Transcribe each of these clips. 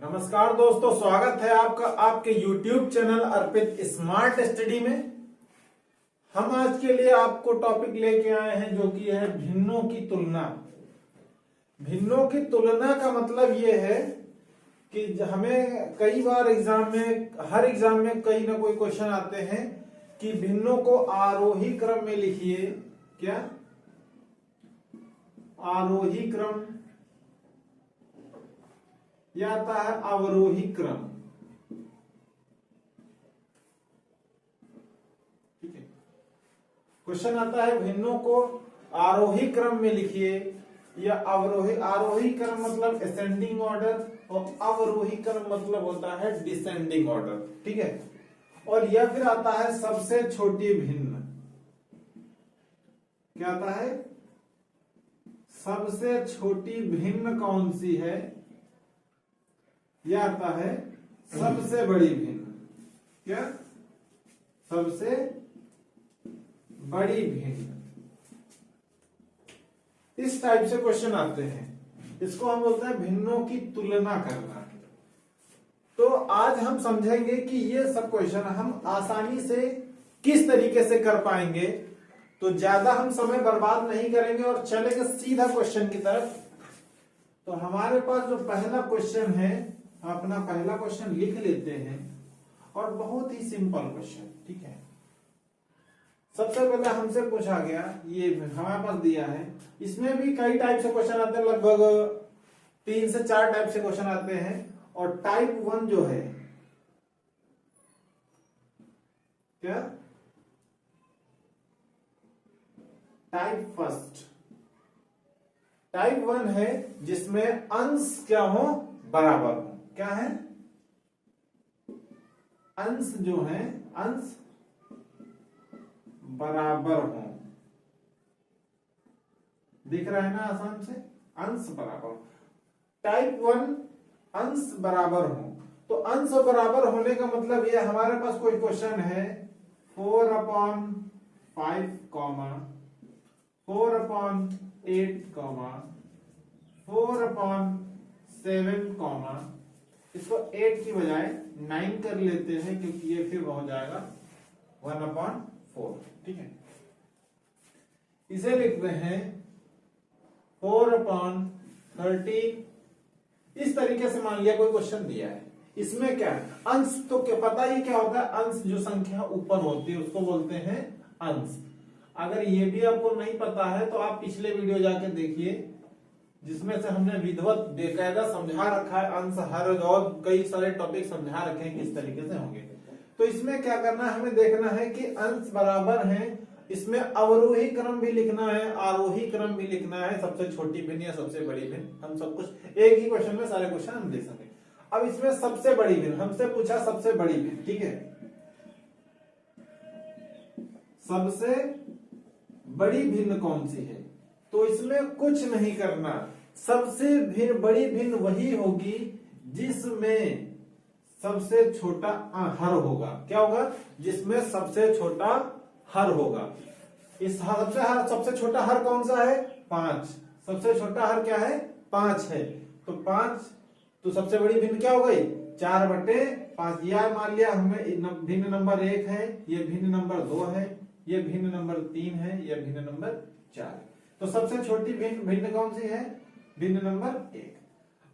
नमस्कार दोस्तों, स्वागत है आपका आपके YouTube चैनल अर्पित स्मार्ट स्टडी में। हम आज के लिए आपको टॉपिक लेके आए हैं जो कि है भिन्नों की तुलना। भिन्नों की तुलना का मतलब ये है कि हमें कई बार हर एग्जाम में कई ना कोई क्वेश्चन आते हैं कि भिन्नों को आरोही क्रम में लिखिए। क्या आरोही क्रम या आता है अवरोही क्रम। ठीक है, क्वेश्चन आता है भिन्नों को आरोही क्रम में लिखिए या अवरोही। आरोही क्रम मतलब असेंडिंग ऑर्डर और अवरोही क्रम मतलब होता है डिसेंडिंग ऑर्डर। ठीक है, और यह फिर आता है सबसे छोटी भिन्न। क्या आता है? सबसे छोटी भिन्न कौन सी है? यह आता है सबसे बड़ी भिन्न। क्या? सबसे बड़ी भिन्न। इस टाइप से क्वेश्चन आते हैं, इसको हम बोलते हैं भिन्नों की तुलना करना। तो आज हम समझेंगे कि ये सब क्वेश्चन हम आसानी से किस तरीके से कर पाएंगे। तो ज्यादा हम समय बर्बाद नहीं करेंगे और चलेंगे सीधा क्वेश्चन की तरफ। तो हमारे पास जो पहला क्वेश्चन है, अपना पहला क्वेश्चन लिख लेते हैं और बहुत ही सिंपल क्वेश्चन। ठीक है, सबसे पहले हमसे पूछा गया, ये हमारे पास दिया है। इसमें भी कई टाइप से क्वेश्चन आते हैं, लगभग 3 से 4 टाइप से क्वेश्चन आते हैं। और टाइप 1 जो है, क्या टाइप फर्स्ट, टाइप 1 है जिसमें अंश क्या हो? बराबर हो। क्या है? अंश जो है, अंश बराबर हो। दिख रहा है ना आसान से? अंश बराबर। टाइप 1 अंश बराबर हो। तो अंश बराबर होने का मतलब ये, हमारे पास कोई क्वेश्चन है 4/5, 4/8, 4/7, इसको 8 की बजाय 9 कर लेते हैं क्योंकि ये फिर हो जाएगा 1/4। ठीक है, इसे लिख रहे हैं 4/13। इस तरीके से मान लिया कोई क्वेश्चन दिया है, इसमें क्या है? अंश। तो क्या पता ही क्या होता है? अंश जो संख्या ऊपर होती है उसको बोलते हैं अंश। अगर ये भी आपको नहीं पता है तो आप पिछले वीडियो जाके देखिए, जिसमें से हमने विधिवत बेकायदा समझा रखा है अंश, हर और कई सारे टॉपिक समझा रखे हैं किस तरीके से होंगे। तो इसमें क्या करना है, हमें देखना है कि अंश बराबर हैं। इसमें अवरोही क्रम भी लिखना है, आरोही क्रम भी लिखना है, सबसे छोटी भिन्न या सबसे बड़ी भिन्न। हम सब कुछ एक ही क्वेश्चन में सारे क्वेश्चन हम देख सकें। अब इसमें सबसे बड़ी भिन्न हमसे पूछा, सबसे बड़ी भिन्न। ठीक है, सबसे बड़ी भिन्न कौन सी है? तो इसमें कुछ नहीं करना, सबसे बड़ी भिन्न वही होगी जिसमें सबसे छोटा हर होगा। क्या होगा? जिसमें सबसे छोटा हर होगा। इस सबसे छोटा हर कौन सा है? 5। सबसे छोटा हर क्या है? 5 है। तो 5, तो सबसे बड़ी भिन्न क्या हो गई? 4/5। यह मान लिया हमें भिन्न नंबर 1 है, ये भिन्न नंबर 2 है, ये भिन्न नंबर 3 है, ये भिन्न नंबर 4। तो सबसे छोटी भिन्न कौन सी है? भिन्न नंबर 1।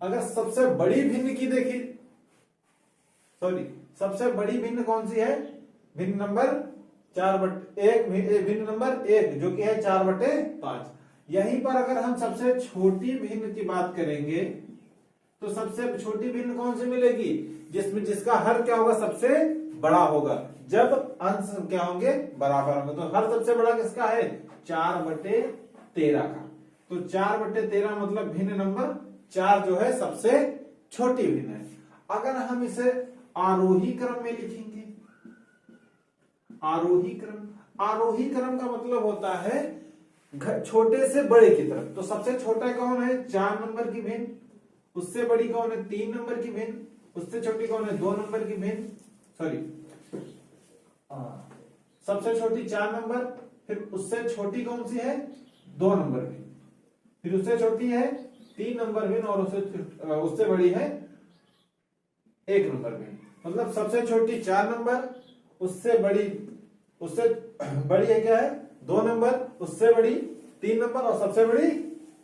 अगर सबसे बड़ी भिन्न की देखी, सबसे बड़ी भिन्न कौन सी है? भिन्न नंबर 4/1, भिन्न नंबर 1 जो कि है 4/5। यहीं पर अगर हम सबसे छोटी भिन्न की बात करेंगे तो सबसे छोटी भिन्न कौन सी मिलेगी? जिसका हर क्या होगा? सबसे बड़ा होगा, जब अंश क्या होंगे? बराबर होंगे। तो हर सबसे बड़ा किसका है? 4/13 का। तो 4/13 मतलब भिन्न नंबर 4 जो है सबसे छोटी भिन्न है। अगर हम इसे आरोही क्रम में लिखेंगे, आरोही क्रम का मतलब होता है छोटे से बड़े की तरफ। तो सबसे छोटा कौन है? 4 नंबर की भिन्न। उससे बड़ी कौन है? 3 नंबर की भिन्न। उससे छोटी कौन है? 2 नंबर की भिन्न। सबसे छोटी 4 नंबर, फिर उससे छोटी कौन सी है? 2 नंबर की, फिर उससे छोटी है 3 नंबर भिन्न और उससे बड़ी है 1 नंबर भिन्न, मतलब सबसे छोटी 4 नंबर, उससे बड़ी है क्या है 2 नंबर, उससे बड़ी 3 नंबर और सबसे बड़ी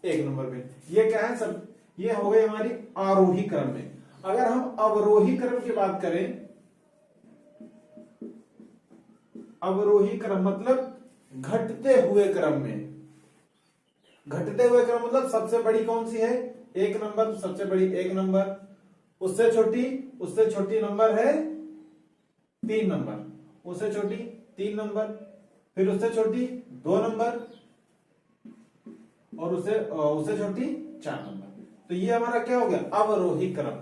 1 नंबर भिन्न। ये क्या है सब, ये हो गई हमारी आरोही क्रम में। अगर हम अवरोही क्रम की बात करें, अवरोही क्रम मतलब घटते हुए क्रम में, घटते हुए क्रम मतलब सबसे बड़ी कौन सी है 1 नंबर, तो सबसे बड़ी 1 नंबर, उससे छोटी नंबर है 3 नंबर, उससे छोटी 3 नंबर, फिर उससे छोटी 2 नंबर और उससे छोटी 4 नंबर। तो ये हमारा क्या हो गया अवरोही क्रम।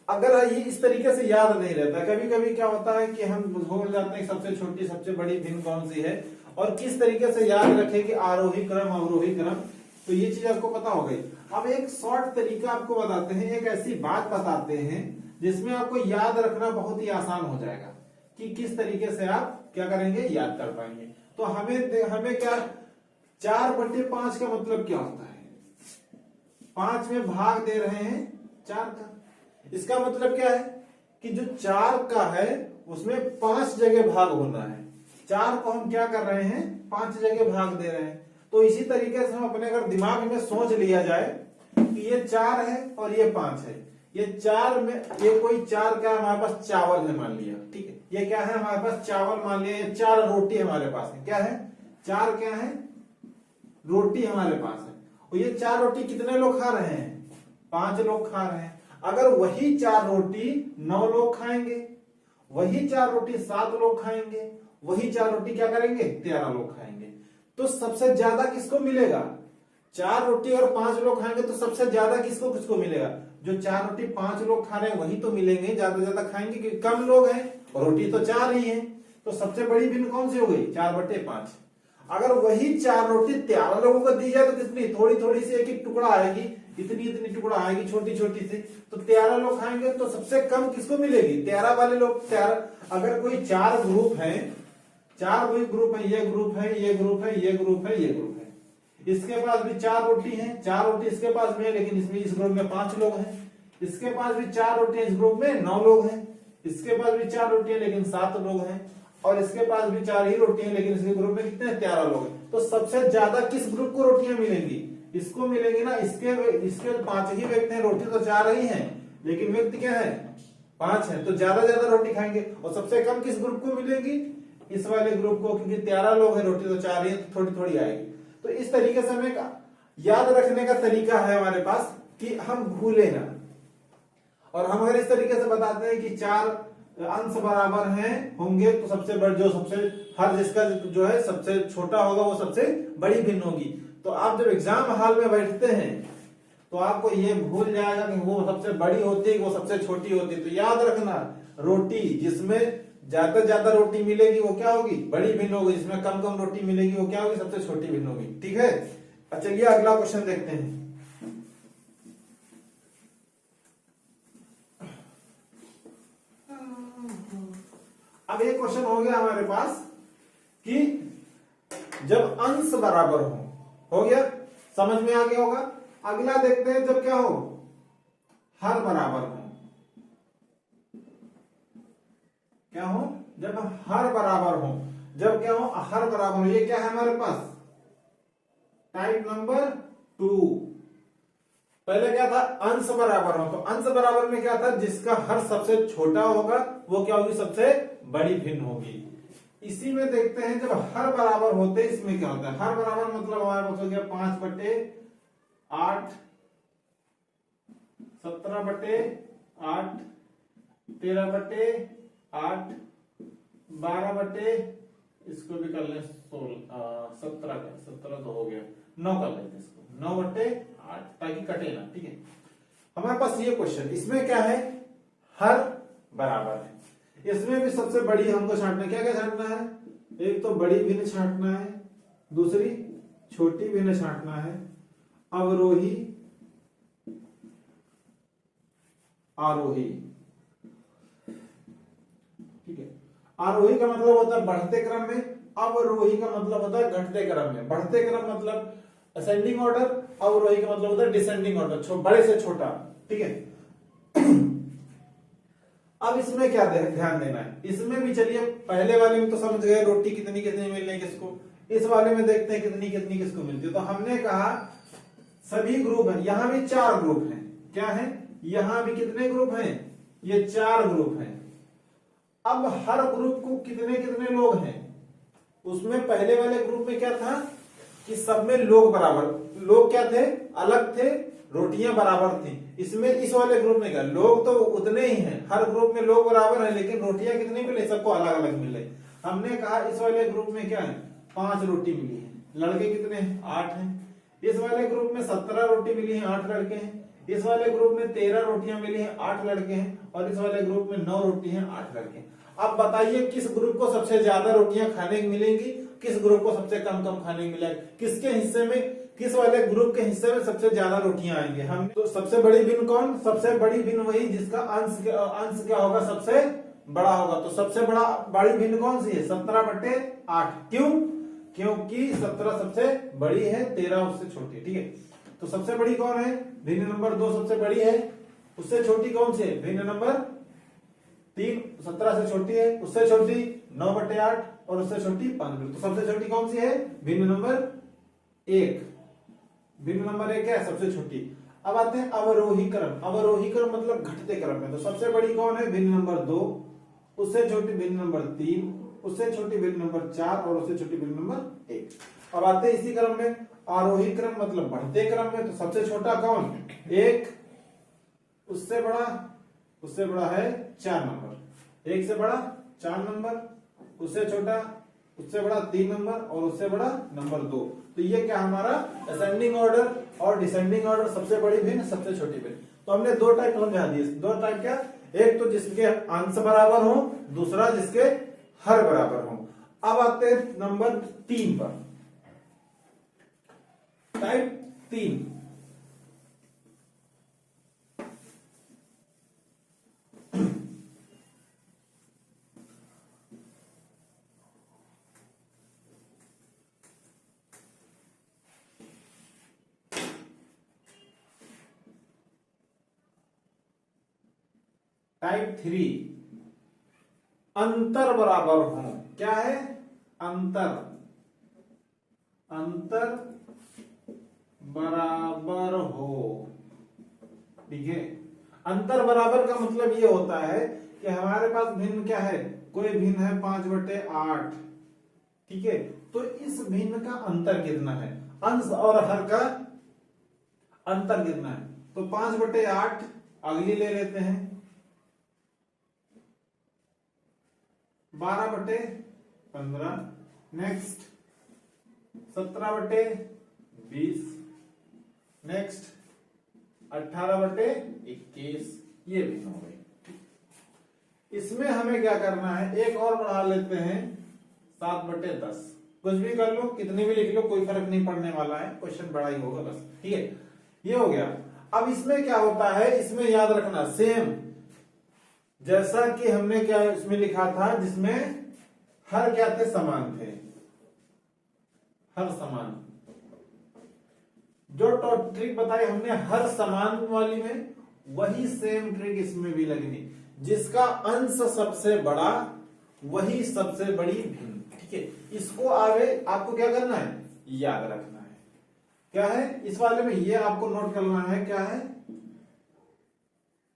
अगर ये इस तरीके से याद नहीं रहता, कभी कभी क्या होता है कि हम भूल जाते हैं सबसे छोटी सबसे बड़ी भिन्न कौन सी है और किस तरीके से याद रखें कि आरोही क्रम अवरोही क्रम, तो ये चीज आपको पता हो गई। अब एक शॉर्ट तरीका आपको बताते हैं, एक ऐसी बात बताते हैं जिसमें आपको याद रखना बहुत ही आसान हो जाएगा कि किस तरीके से आप क्या करेंगे याद कर पाएंगे। तो हमें क्या 4/5 का मतलब क्या होता है, 5 में भाग दे रहे हैं 4 का, इसका मतलब क्या है कि जो 4 का है उसमें 5 जगह भाग होना है। 4 को हम क्या कर रहे हैं 5 जगह भाग दे रहे हैं। तो इसी तरीके से हम अपने अगर दिमाग में सोच लिया जाए कि ये 4 है और ये 5 है, ये 4 में ये कोई 4 क्या हमारे पास चावल है मान लिया, ठीक है, ये क्या है हमारे पास चावल मान लिया, ये 4 रोटी हमारे पास है, क्या है 4 क्या है रोटी हमारे पास है। और ये 4 रोटी कितने लोग खा रहे हैं 5 लोग खा रहे हैं। अगर वही 4 रोटी 9 लोग खाएंगे, वही 4 रोटी 7 लोग खाएंगे, वही 4 रोटी क्या करेंगे 13 लोग खाएंगे, तो सबसे ज्यादा किसको मिलेगा 4 रोटी और 5 लोग खाएंगे तो सबसे ज्यादा किसको मिलेगा, जो 4 रोटी 5 लोग खा रहे हैं वही तो मिलेंगे, ज्यादा खाएंगे क्योंकि कम लोग हैं और रोटी तो 4 ही है। तो सबसे बड़ी भिन्न कौन सी हो गई 4/5। अगर वही 4 रोटी 13 लोगों को दी जाए तो कितनी थोड़ी सी एक एक टुकड़ा आएगी, इतनी टुकड़ा आएगी छोटी सी, तो 13 लोग खाएंगे तो सबसे कम किसको मिलेगी 13 वाले लोग। 13 अगर कोई 4 ग्रुप है, 4 कोई ग्रुप है, ये ग्रुप है, ये ग्रुप है, ये ग्रुप है, ये ग्रुप है, इसके पास भी 4 रोटी है, 4 रोटी इसके पास भी है लेकिन इसमें इस ग्रुप में 5 लोग हैं, इसके पास भी 4 रोटी इस ग्रुप में 9 लोग हैं, इसके पास भी 4 रोटी है लेकिन 7 लोग हैं, और इसके पास भी 4 ही रोटी है लेकिन इसके ग्रुप में कितने 13 लोग हैं। तो सबसे ज्यादा किस ग्रुप को रोटियां मिलेंगी, इसको मिलेंगी ना, इसके 5 ही व्यक्ति हैं, रोटी तो 4 ही हैं लेकिन व्यक्ति क्या है 5 है, तो ज्यादा रोटी खाएंगे। और सबसे कम किस ग्रुप को मिलेगी इस वाले ग्रुप को, क्योंकि 13 लोग हैं रोटी तो 4 ही है तो थोड़ी आएगी। तो इस तरीके से हमें याद रखने का तरीका है हमारे पास कि हम भूले ना। और हम अगर इस तरीके से बताते हैं कि 4 अंश बराबर हैं होंगे तो सबसे बड़ा जो सबसे हर जिसका जो है सबसे छोटा होगा वो सबसे बड़ी भिन्न होगी। तो आप जब एग्जाम हॉल में बैठते हैं तो आपको ये भूल जाएगा कि वो सबसे बड़ी होती है वो सबसे छोटी होती है। तो याद रखना रोटी जिसमें ज्यादा रोटी मिलेगी वो क्या होगी बड़ी भिन्न होगी, जिसमें कम रोटी मिलेगी वो क्या होगी सबसे छोटी भिन्न होगी। ठीक है, चलिए अगला क्वेश्चन देखते हैं। अब एक क्वेश्चन हो गया हमारे पास कि जब अंश बराबर हो गया, समझ में आ गया होगा। अगला देखते हैं जब क्या हो हर बराबर हो, क्या हो जब हर बराबर हो, जब क्या हो हर बराबर हो। ये क्या है हमारे पास टाइप नंबर 2। पहले क्या था अंश बराबर हो, तो अंश बराबर में क्या था जिसका हर सबसे छोटा होगा वो क्या होगी सबसे बड़ी भिन्न होगी। इसी में देखते हैं जब हर बराबर होते इसमें क्या होता है। हर बराबर मतलब हमारे पास हो गया 5/8, 17/8, 13/8, 12 इसको भी कर ले 17 तो हो गया 9 कर लेते इसको 9/8 ताकि कटे ना। ठीक है, हमारे पास ये क्वेश्चन इसमें क्या है हर बराबर है, इसमें भी सबसे बड़ी हमको छांटना क्या क्या छांटना है, एक तो बड़ी भिन्न छांटना है, दूसरी छोटी भिन्न छांटना है, अवरोही आरोही। ठीक है, आरोही का मतलब होता है बढ़ते क्रम में, अवरोही का मतलब होता है घटते क्रम में। बढ़ते क्रम मतलब असेंडिंग ऑर्डर, अवरोही का मतलब होता है डिसेंडिंग ऑर्डर, बड़े से छोटा। ठीक है, अब इसमें क्या ध्यान देना है, इसमें भी चलिए पहले वाले में तो समझ गए रोटी कितनी कितनी मिल रही है किसको, इस वाले में देखते हैं कितनी कितनी किसको मिलती है। तो हमने कहा सभी ग्रुप है, यहां भी 4 ग्रुप हैं। क्या है, यहां भी कितने ग्रुप हैं, ये 4 ग्रुप हैं। अब हर ग्रुप को कितने कितने लोग हैं, उसमें पहले वाले ग्रुप में क्या था कि सब में लोग बराबर, लोग क्या थे, अलग थे, रोटियां बराबर थी। इसमें इस वाले ग्रुप में क्या, लोग तो उतने ही हैं, हर ग्रुप में लोग बराबर हैं, लेकिन रोटियां कितनी मिले, सबको अलग अलग मिले। हमने कहा इस वाले ग्रुप में क्या है, 5 रोटी मिली है, लड़के कितने हैं, 8 हैं। इस वाले ग्रुप में 17 रोटी मिली है, 8 लड़के हैं। इस वाले ग्रुप में 13 रोटियां मिली हैं, 8 लड़के हैं। और इस वाले ग्रुप में 9 रोटी हैं, 8 लड़के हैं। अब बताइए किस ग्रुप को सबसे ज्यादा रोटियां खाने को मिलेंगी, किस ग्रुप को सबसे कम कम खाने को मिलेगी, किसके हिस्से में, किस वाले ग्रुप के हिस्से में सबसे ज्यादा रोटियां आएंगे। हम तो सबसे बड़ी भिन्न कौन, सबसे बड़ी भिन्न वही जिसका अंश क्या होगा, सबसे बड़ा होगा। तो सबसे बड़ी भिन्न कौन सी है, 17/8। क्यों, क्योंकि 17 सबसे बड़ी है, 13 उससे छोटी है। ठीक है, तो सबसे बड़ी कौन है, भिन्न नंबर 2 सबसे बड़ी है, उससे छोटी कौन सी है, भिन्न नंबर 3 17 से छोटी है, उससे छोटी 9/8 और उससे छोटी 5। तो सबसे छोटी कौन सी है, भिन्न नंबर 1। भिन्न नंबर 1 है सबसे छोटी। अब आते हैं अवरोही क्रम। अवरोही क्रम मतलब घटते क्रम में। तो सबसे बड़ी कौन है, भिन्न नंबर 2, उससे छोटी भिन्न नंबर 3, उससे छोटी भिन्न नंबर 4 और उससे छोटी भिन्न नंबर 1। अब आते हैं इसी क्रम में आरोही क्रम मतलब बढ़ते क्रम में। तो सबसे छोटा कौन, 1, उससे बड़ा है 4 नंबर, 1 से बड़ा 4 नंबर, उससे छोटा, उससे बड़ा 3 नंबर और उससे बड़ा नंबर 2। तो ये क्या हमारा असेंडिंग ऑर्डर और डिसेंडिंग ऑर्डर, सबसे बड़ी भिन्न सबसे छोटी भिन्न। तो हमने 2 टाइप समझा दिए। 2 टाइप क्या, एक तो जिसके अंश बराबर हो, दूसरा जिसके हर बराबर हो। अब आते हैं नंबर 3 पर, टाइप 3। टाइप 3 अंतर बराबर हो। क्या है, अंतर बराबर हो। ठीक है, अंतर बराबर का मतलब ये होता है कि हमारे पास भिन्न क्या है, कोई भिन्न है 5/8। ठीक है, तो इस भिन्न का अंतर कितना है, अंश और हर का अंतर कितना है। तो 5/8 अगली ले लेते हैं, 12/15, नेक्स्ट 17/20, नेक्स्ट 18/21। ये भी हो गई। इसमें हमें क्या करना है, एक और बढ़ा लेते हैं, 7/10। कुछ भी कर लो, कितनी भी लिख लो, कोई फर्क नहीं पड़ने वाला है, क्वेश्चन बड़ा ही होगा बस। ठीक है, ये हो गया। अब इसमें क्या होता है, इसमें याद रखना सेम जैसा कि हमने क्या इसमें लिखा था, जिसमें हर क्या थे, समान थे, हर समान। जो ट्रिक बताई हमने हर समान वाली में, वही सेम ट्रिक इसमें भी लगनी। जिसका अंश सबसे बड़ा वही सबसे बड़ी भिन्न। ठीक है, इसको आगे आपको क्या करना है, याद रखना है। क्या है इस वाले में, ये आपको नोट करना है, क्या है,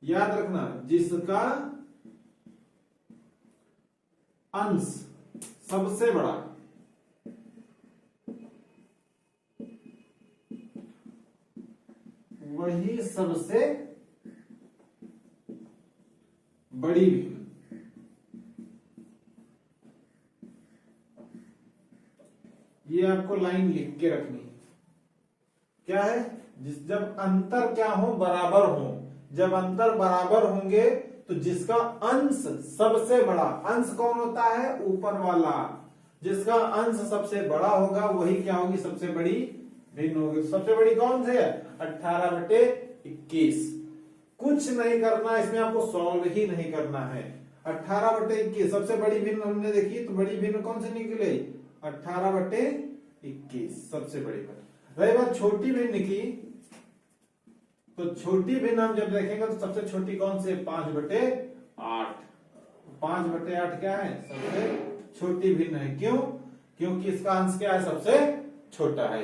याद रखना, जिसका अंश सबसे बड़ा वही सबसे बड़ी भिन्न। ये आपको लाइन लिख के रखनी है। क्या है, जब अंतर क्या हो, बराबर हो। जब अंतर बराबर होंगे तो जिसका अंश सबसे बड़ा, अंश कौन होता है, ऊपर वाला, जिसका अंश सबसे बड़ा होगा वही क्या होगी, सबसे बड़ी भिन्न होगी। सबसे बड़ी कौन सी है, 18/21। कुछ नहीं करना इसमें, आपको सॉल्व ही नहीं करना है। 18/21 सबसे बड़ी भिन्न हमने देखी, तो बड़ी भिन्न कौन सी निकले, 18/21 सबसे बड़ी भिन्न। रही बात छोटी भिन्न की, तो छोटी भिन्न हम जब देखेंगे तो सबसे छोटी कौन सी है, 5/15। 8। 5/8 क्या है? सबसे छोटी भिन्न है। क्यों? क्योंकि इसका अंश क्या है? सबसे छोटा है।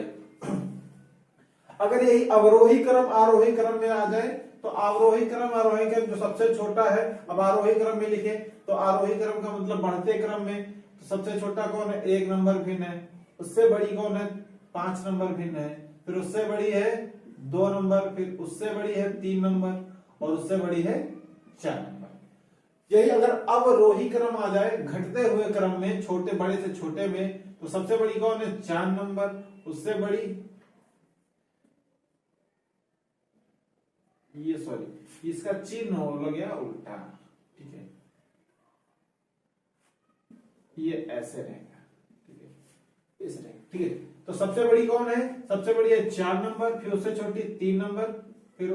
अगर यही अवरोही क्रम आरोही क्रम में आ जाए तो अवरोही क्रम आरोही क्रम जो सबसे छोटा है, अब आरोही क्रम में लिखे तो आरोही क्रम का मतलब बढ़ते क्रम में, तो सबसे छोटा कौन है? 1 नंबर भिन्न है। उससे बड़ी कौन है? 5 नंबर भिन्न है। फिर उससे बड़ी है 2 नंबर, फिर उससे बड़ी है 3 नंबर, और उससे बड़ी है 4 नंबर। यही अगर अवरोही क्रम आ जाए घटते हुए क्रम में, छोटे बड़े से छोटे में, तो सबसे बड़ी कौन है? 4 नंबर, उससे बड़ी ये सॉरी इसका चिन्ह हो गया उल्टा, ठीक है, ये ऐसे रहेगा, ठीक है, इस रहेगा, ठीक है। तो सबसे बड़ी कौन है? सबसे बड़ी है 4 नंबर, फिर उससे छोटी 3 नंबर, फिर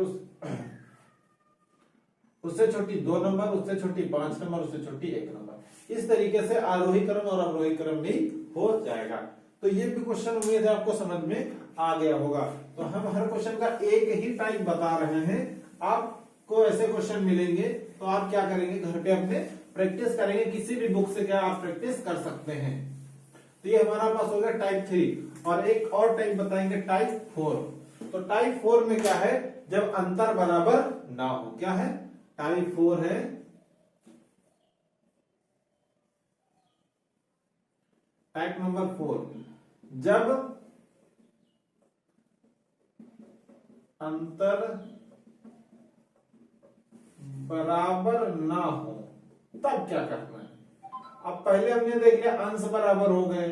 उससे छोटी 2 नंबर, उससे छोटी 5 नंबर, उससे छोटी 1 नंबर। इस तरीके से आरोही क्रम और अवरोही क्रम भी हो जाएगा। तो ये भी क्वेश्चन उम्मीद है आपको समझ में आ गया होगा। तो हम हर क्वेश्चन का एक ही टाइप बता रहे हैं। आपको ऐसे क्वेश्चन मिलेंगे तो आप क्या करेंगे? घर पे अपने प्रैक्टिस करेंगे, किसी भी बुक से क्या आप प्रैक्टिस कर सकते हैं। तो ये हमारा पास हो गया टाइप 3, और एक और टाइप बताएंगे टाइप 4। तो टाइप 4 में क्या है? जब अंतर बराबर ना हो। क्या है? टाइप 4 है टाइप नंबर 4, जब अंतर बराबर ना हो तब क्या करना है? अब पहले हमने देख लिया अंश बराबर हो गए,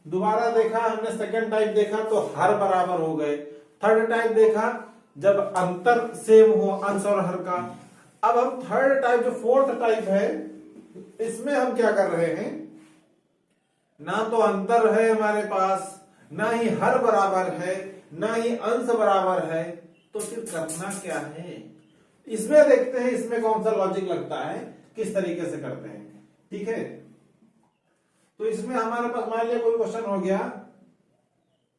दोबारा देखा हमने सेकंड टाइप देखा तो हर बराबर हो गए, थर्ड टाइप देखा जब अंतर सेम हो अंश और हर का। अब हम थर्ड टाइप जो फोर्थ टाइप है इसमें हम क्या कर रहे हैं? ना तो अंतर है हमारे पास, ना ही हर बराबर है, ना ही अंश बराबर है, तो फिर करना क्या है? इसमें देखते हैं इसमें कौन सा लॉजिक लगता है, किस तरीके से करते हैं, ठीक है। तो इसमें हमारे पास मान लिया कोई क्वेश्चन हो गया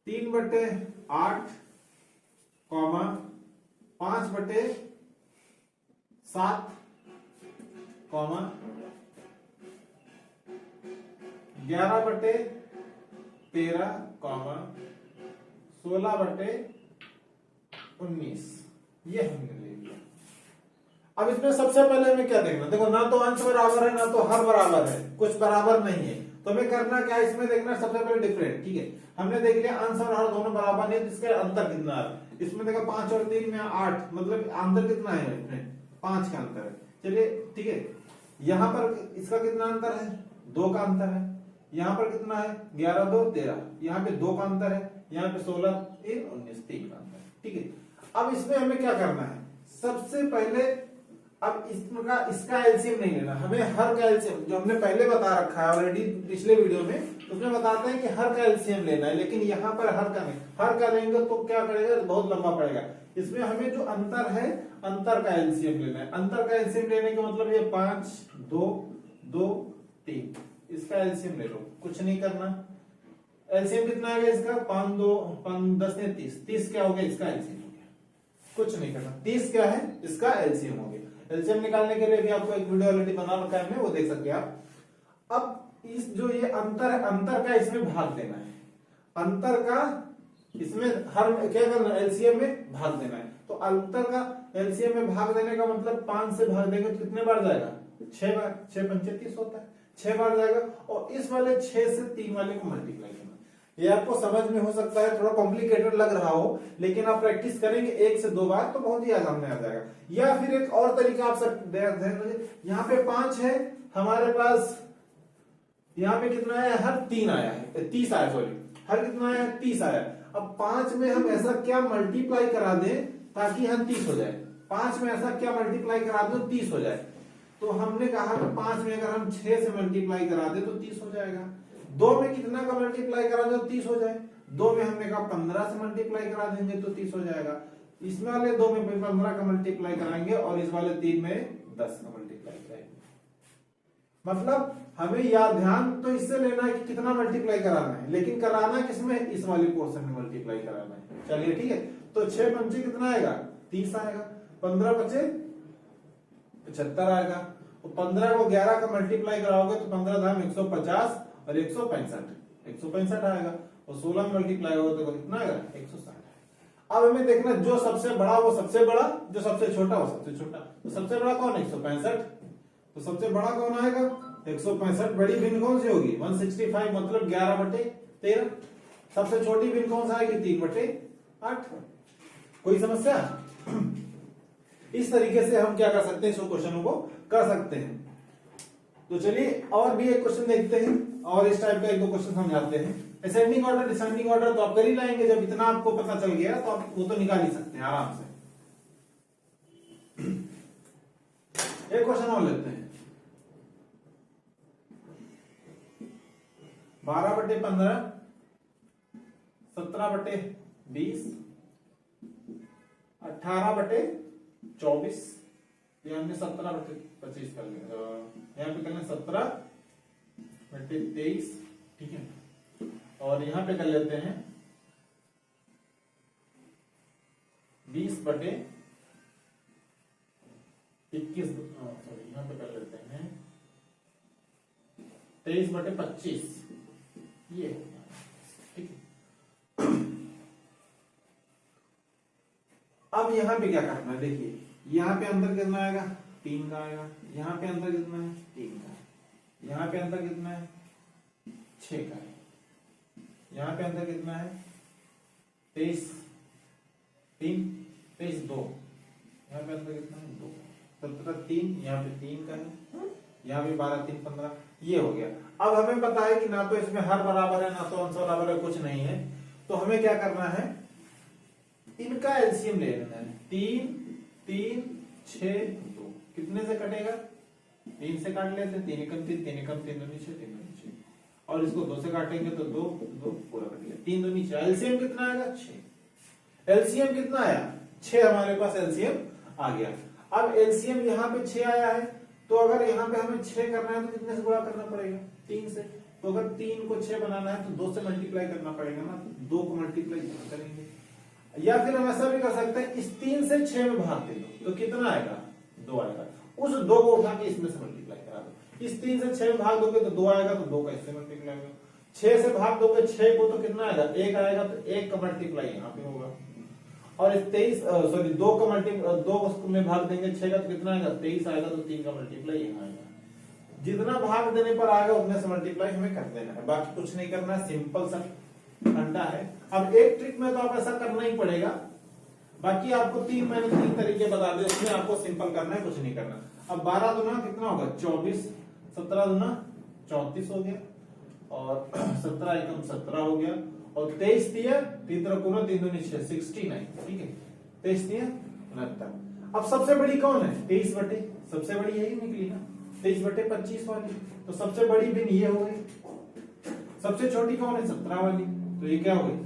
3/8 कॉमा 5/7 कॉमा 11/13 कॉमा 16/19, ये हमने ले लिया। अब इसमें सबसे पहले हमें क्या देखना? देखो ना तो अंश बराबर है ना तो हर बराबर है, कुछ बराबर नहीं है, तो हमें करना क्या है? इसमें देखना सबसे पहले डिफरेंट, ठीक है। हमने देख लिया अंश और हर दोनों बराबर नहीं, जिसका अंतर कितना है? इसमें देखा 5 और 3 में 8, मतलब अंतर कितना है? 5 का अंतर है। चलिए ठीक है, यहां पर इसका कितना अंतर है? 2 का अंतर है। यहाँ पर कितना है? 11 2 13, यहाँ पे 2 का अंतर है, यहाँ पे 16 3 19 3 का अंतर है, ठीक है। अब इसमें हमें क्या करना है? सबसे पहले अब इसका एलसीएम नहीं लेना, हमें हर का एलसीएम जो हमने पहले बता रखा है ऑलरेडी पिछले वीडियो में, उसमें बताते हैं कि हर का एलसीएम लेना है, लेकिन यहाँ पर हर का नहीं। हर का लेंगे तो क्या करेगा? बहुत लंबा पड़ेगा। इसमें हमें जो अंतर है अंतर का एलसीएम लेना है। अंतर का एलसीएम लेने का मतलब ये 5 2 2 3, इसका एलसीएम ले लो, कुछ नहीं करना। एलसीएम कितना आएगा इसका? 5 2 5 10 ने 30, 30 क्या हो गया? इसका एलसीएम हो गया, कुछ नहीं करना। 30 क्या है? इसका एलसीएम हो गया। एलसीएम निकालने के लिए भी आपको एक वीडियो ऑलरेडी बना रखा है, वो देख सकते हैं आप। अब इस जो ये अंतर है, अंतर का इसमें भाग देना है, अंतर का इसमें हर क्या करना? एलसीएम में भाग देना है। तो अंतर का एलसीएम में भाग देने का मतलब 5 से भाग देंगे तो कितने बार जाएगा? 6 बार। 6 पंचे 30 होता है, 6 बार जाएगा। और इस वाले 6 से 3 वाले को मल्टीप्लाई करना। ये आपको समझ में हो सकता है थोड़ा कॉम्प्लिकेटेड लग रहा हो, लेकिन आप प्रैक्टिस करेंगे 1 से 2 बार तो बहुत ही आसान में आ जाएगा। या फिर एक और तरीका आप सब यहाँ पे 5 है हमारे पास, यहाँ पे कितना आया? हर 3 आया है, 30 आया, सॉरी हर कितना आया? 30 आया। अब 5 में हम ऐसा क्या मल्टीप्लाई करा दें ताकि हम 30 हो जाए? 5 में ऐसा क्या मल्टीप्लाई करा दो 30 हो जाए? तो हमने कहा कि 5 में अगर हम 6 से मल्टीप्लाई करा दे तो 30 हो जाएगा। 2 में कितना का मल्टीप्लाई करा दो 30 हो जाए? 2 में हमने कहा 15 से मल्टीप्लाई करा देंगे तो 30 हो जाएगा। इसमें वाले 2 में 15 का मल्टीप्लाई कराएंगे और इस वाले 3 में 10 का मल्टीप्लाई कराएंगे। मतलब हमें याद ध्यान तो इससे लेना है कि कितना मल्टीप्लाई कराना है, लेकिन कराना किसमें? इस वाले पोर्शन में मल्टीप्लाई कराना है। चलिए ठीक है, तो 6 पंचे कितना आएगा? 30 आएगा। 15 बचे 75 आएगा, और 15 को 11 का मल्टीप्लाई कराओगे तो 15 धाम 150 और 165 आएगा, और 16 में मल्टीप्लाई होगा तो कितना आएगा 160। अब हमें देखना जो सबसे बड़ा वो सबसे बड़ा, जो सबसे छोटा वो सबसे छोटा। तो सबसे बड़ा कौन है 165, तो सबसे बड़ा कौन आएगा 165। बड़ी भिन्न कौन सी होगी 165 मतलब 11/13। सबसे छोटी भिन्न कौन सा आएगी 3/8। कोई समस्या? इस तरीके से हम क्या कर सकते हैं, इस क्वेश्चनों को कर सकते हैं। तो चलिए और भी एक क्वेश्चन देखते हैं, और इस टाइप का एक दो क्वेश्चन समझाते हैं। असेंडिंग ऑर्डर डिसेंडिंग ऑर्डर तो आप कर ही लाएंगे, जब इतना आपको पता चल गया तो आप वो तो निकाल ही सकते हैं आराम से। एक क्वेश्चन और लेते हैं। 12/15, 17/20, 18/24, यहाँ पे 17/25 कर लेंगे, यहाँ पे कर लेंगे 17/23, ठीक है। और यहाँ पे कर लेते हैं 20/21, सॉरी यहाँ पे कर लेते हैं 23/25, ये ठीक है। अब यहाँ पे क्या करना है, देखिए यहाँ पे अंदर कितना आएगा 3 का आएगा, यहाँ पे अंदर कितना है 3 का, यहाँ पे अंदर कितना है 6 का है, यहाँ पे अंदर कितना है 23, 2, यहाँ पे अंदर कितना है 2, 17, 3, यहाँ पे 3 का है, यहाँ पे 12, 3, 15, ये हो गया। अब हमें पता है कि ना तो इसमें हर बराबर है ना तो अंश बराबर है, कुछ नहीं है, तो हमें क्या करना है इनका एलसीएम ले लेना है। 3, 3, 6, 2 कितने से कटेगा 3 से काट लेते हैं, 3 एकम 3, 3 एकम 3 दूनी 6, 3 दूनी 6, और इसको 2 से काटेंगे तो 2 पूरा कट गया, 3 दूनी 6। एलसीएम कितना आएगा 6। एलसीएम कितना आया 6, हमारे पास एलसीएम आ गया। अब एलसीएम यहाँ पे 6 आया है, तो अगर यहाँ पे हमें 6 करना है तो कितने से गुणा करना पड़ेगा 3 से। तो अगर 3 को 6 बनाना है तो 2 से मल्टीप्लाई करना पड़ेगा ना, 2 को मल्टीप्लाई करेंगे। या फिर हम ऐसा भी कर सकते हैं, इस 3 से 6 में भाग दे दो तो कितना आएगा 2 आएगा, उस 2 को उठा के इसमें से मल्टीप्लाई करा दो। इस 3 से 6 में भाग दोगे तो 2 आएगा, तो 2 का इससे मल्टीप्लाई होगा। 6 से भाग दोगे 6 को तो कितना आएगा 1 आएगा, तो 1 का मल्टीप्लाई यहाँ पे होगा। और इस 2 का मल्टीप्लाई 2 में भाग देंगे 6 का तो कितना आएगा 23 आएगा, तो 3 का मल्टीप्लाई यहाँ आएगा। जितना भाग देने पर आएगा उतने से मल्टीप्लाई हमें कर देना है, बाकी कुछ नहीं करना है, सिंपल सा घंटा है। अब एक ट्रिक में तो आप ऐसा करना ही पड़ेगा, बाकी आपको मैंने 3 तरीके बता दिए, उसमें आपको सिंपल करना है, कुछ नहीं करना। अब 12 दूना कितना होगा 24, 17 दूना 34 हो गया, और 17 एकम 17 हो गया, और 23 दिया 3 दूनी 6, 69, ठीक है। 23 दिया 69। अब सबसे बड़ी कौन है 23 बटे, सबसे बड़ी यही निकली ना 23/25 वाली, तो सबसे बड़ी भिन्न ये हो गई। सबसे छोटी कौन है 17 वाली, तो ये क्या हो गई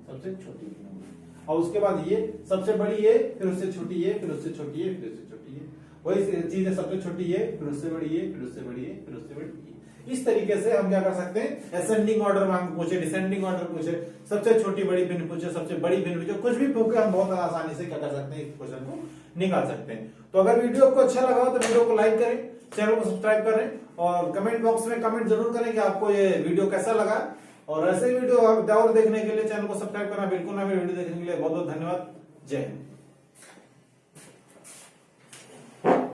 सबसे छोटी भिन्न हो गई। और उसके बाद ये सबसे बड़ी ये, फिर उससे छोटी ये, फिर उससे छोटी ये, फिर उससे छोटी ये, वही चीज है, सबसे छोटी ये, फिर उससे बड़ी ये, फिर उससे बड़ी ये, फिर उससे बड़ी ये। इस तरीके से हम क्या कर सकते हैं, असेंडिंग ऑर्डर मांग पूछे, डिसेंडिंग ऑर्डर पूछे, सबसे छोटी बड़ी भिन्न पूछे, सबसे बड़ी भिन्न पूछे, कुछ भी पूछे, हम बहुत आसानी से क्या कर सकते हैं, इस क्वेश्चन को निकाल सकते हैं। तो अगर वीडियो आपको अच्छा लगा तो वीडियो को लाइक करें, चैनल को सब्सक्राइब करें, और कमेंट बॉक्स में कमेंट जरूर करें कि आपको ये वीडियो कैसा लगा। और ऐसे वीडियो और देखने के लिए चैनल को सब्सक्राइब करना बिल्कुल ना, वीडियो देखने के लिए बहुत बहुत धन्यवाद। जय हिंद।